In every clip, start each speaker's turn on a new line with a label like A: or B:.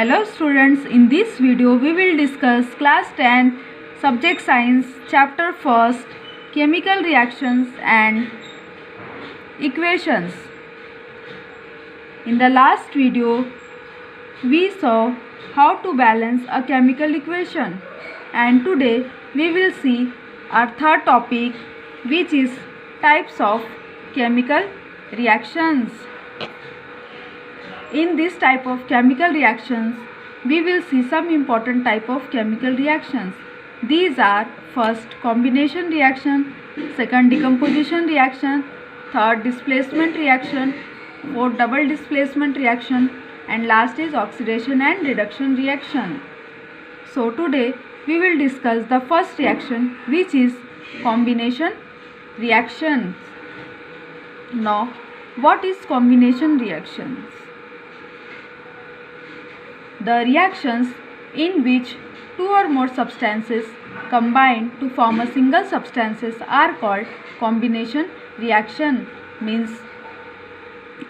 A: Hello students, in this video we will discuss class 10 subject science chapter 1st chemical reactions and equations. In the last video we saw how to balance a chemical equation, and today we will see our third topic, which is types of chemical reactions. In this type of chemical reactions, we will see some important type of chemical reactions. These are first combination reaction, second decomposition reaction, third displacement reaction, fourth double displacement reaction, and last is oxidation and reduction reaction. So today we will discuss the first reaction, which is combination reactions. Now, what is combination reactions? The reactions in which two or more substances combine to form a single substances are called combination reaction. Means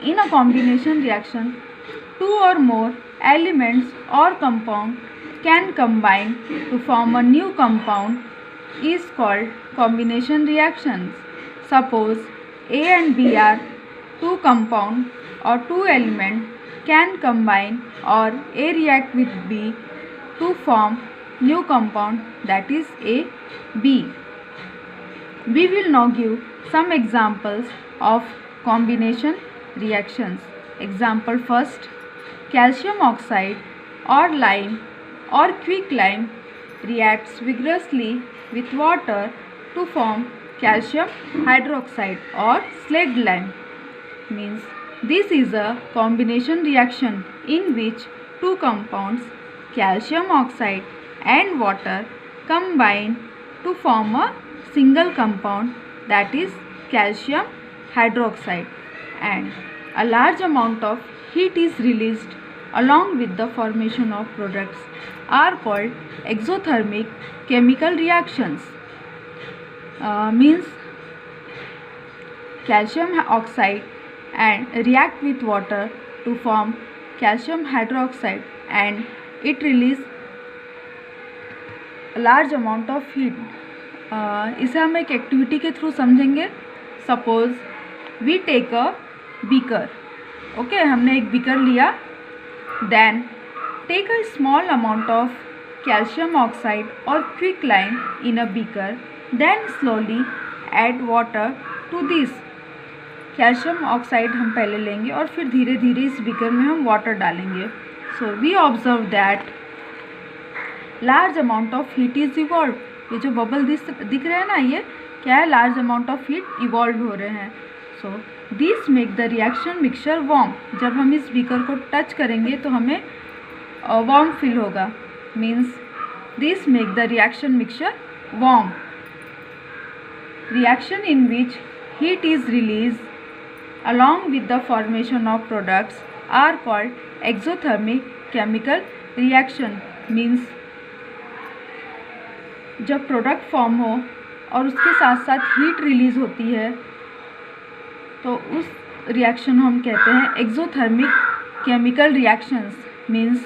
A: in a combination reaction, two or more elements or compound can combine to form a new compound is called combination reactions. Suppose A and B are two compound or two element can combine, or A react with B to form new compound, that is AB. We will now give some examples of combination reactions. Example first, calcium oxide or lime or quicklime reacts vigorously with water to form calcium hydroxide or slag lime. Means this is a combination reaction in which two compounds, calcium oxide and water, combine to form a single compound, that is calcium hydroxide, and a large amount of heat is released along with the formation of products are called exothermic chemical reactions. Means calcium oxide and react with water to form calcium hydroxide and it release large amount of heat. इसे हम एक activity के through समझेंगे. Suppose we take a beaker. Okay, हमने एक beaker लिया. Then take a small amount of calcium oxide और quicklime in a beaker. Then slowly add water to this. Calcium oxide हम पहले लेंगे और फिर धीरे धीरे इस बीकर में हम वाटर डालेंगे. So we observe that large amount of heat is evolve. ये जो बबल दिख रहे हैं ना, ये क्या है? Large amount of heat evolve हो रहे हैं. So this make the reaction mixture warm. जब हम इस बीकर को टच करेंगे तो हमें वार्म फील होगा. Means this make the reaction mixture warm. Reaction in which heat is released along with the formation of products are called exothermic chemical reaction. Means जब product form हो और उसके साथ साथ हीट रिलीज होती है तो उस रिएक्शन हम कहते हैं exothermic chemical reactions. Means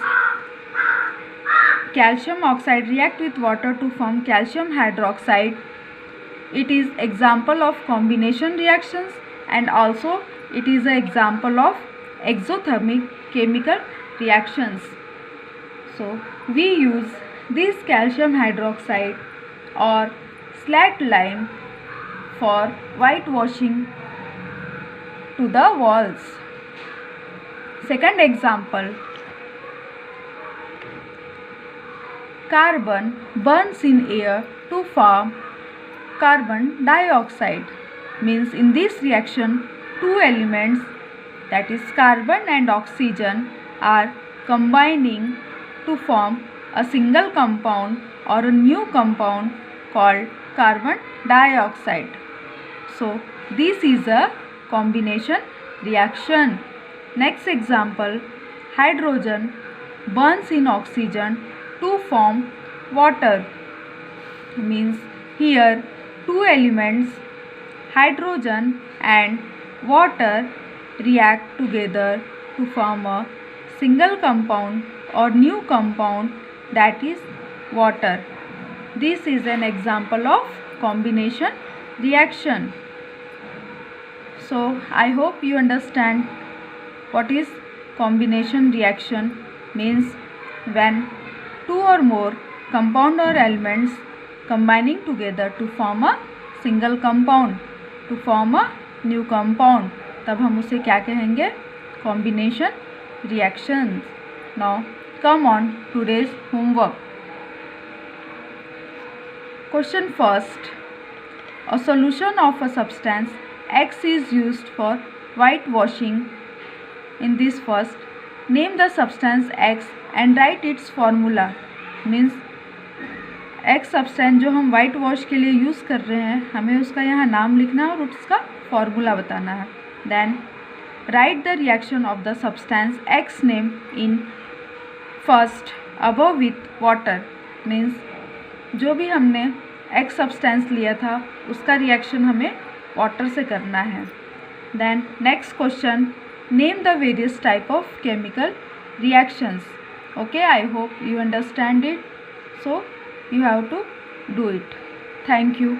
A: calcium oxide react with water to form calcium hydroxide. It is example of combination reactions and also it is an example of exothermic chemical reactions. So we use this calcium hydroxide or slag lime for whitewashing to the walls. Second example, carbon burns in air to form carbon dioxide. Means in this reaction two elements, that is carbon and oxygen, are combining to form a single compound or a new compound called carbon dioxide. So this is a combination reaction. Next example, hydrogen burns in oxygen to form water. Means here two elements, hydrogen and water, react together to form a single compound or new compound, that is water. This is an example of combination reaction. So I hope you understand what is combination reaction. Means when two or more compound or elements combining together to form a single compound, to form a new compound, तब हम उसे क्या कहेंगे? Combination reactions. Now come on today's homework. Question first. A solution of a substance X is used for whitewashing. In this first, name the substance X and write its formula. Means X substance जो हम white wash के लिए use कर रहे हैं, हमें उसका यहाँ नाम लिखना है और उसका फॉर्मूला बताना है. Then write the reaction of the substance X name in first above with water. Means जो भी हमने X substance लिया था उसका रिएक्शन हमें वाटर से करना है. Then next question, name the various type of chemical reactions. Okay, I hope you understand it. So you have to do it. Thank you.